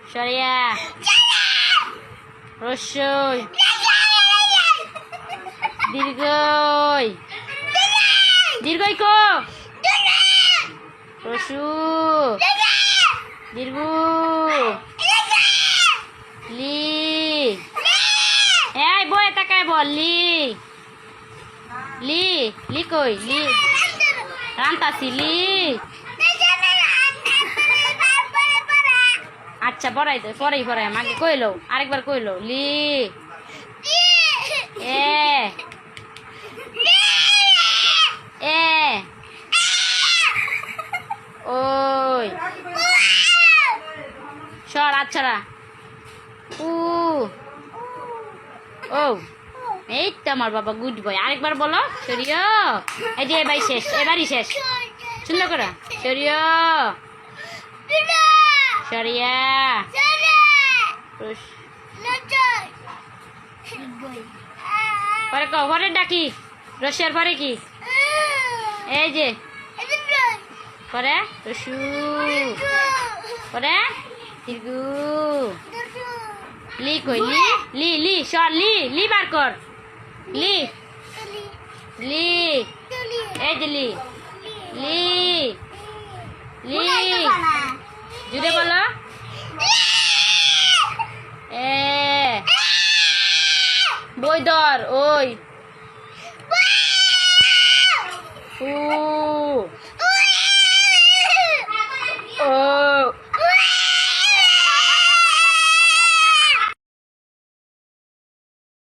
সরিয়া রস্যই দীর্ঘই দীর্ঘই কো রসু দীর্ঘ লি এই বয়ে তাকায় বল লি লি লি কই লি রান্তাছি লি আচ্ছা পড়াই তো পরেই পড়াই আমাকে কইলো আরেকবার কইলো লি এ এ ওই সর আচ্ছারা উ ও এই তো আমার বাবা গুড বয় আরেকবার বলো সরিয় এই যে এবারই শেষ এবারই শেষ সুন্দর করে সরিয় সরিয়া পরে পরে ডাকি রসিয়ার পরে কি এই যে পরে রসু পরে দীর্ঘু লি কই লি লি লি সর লি লি বার কর লি লি এই যে লি লি লি জুড়ে বলো এ বই ধর ওই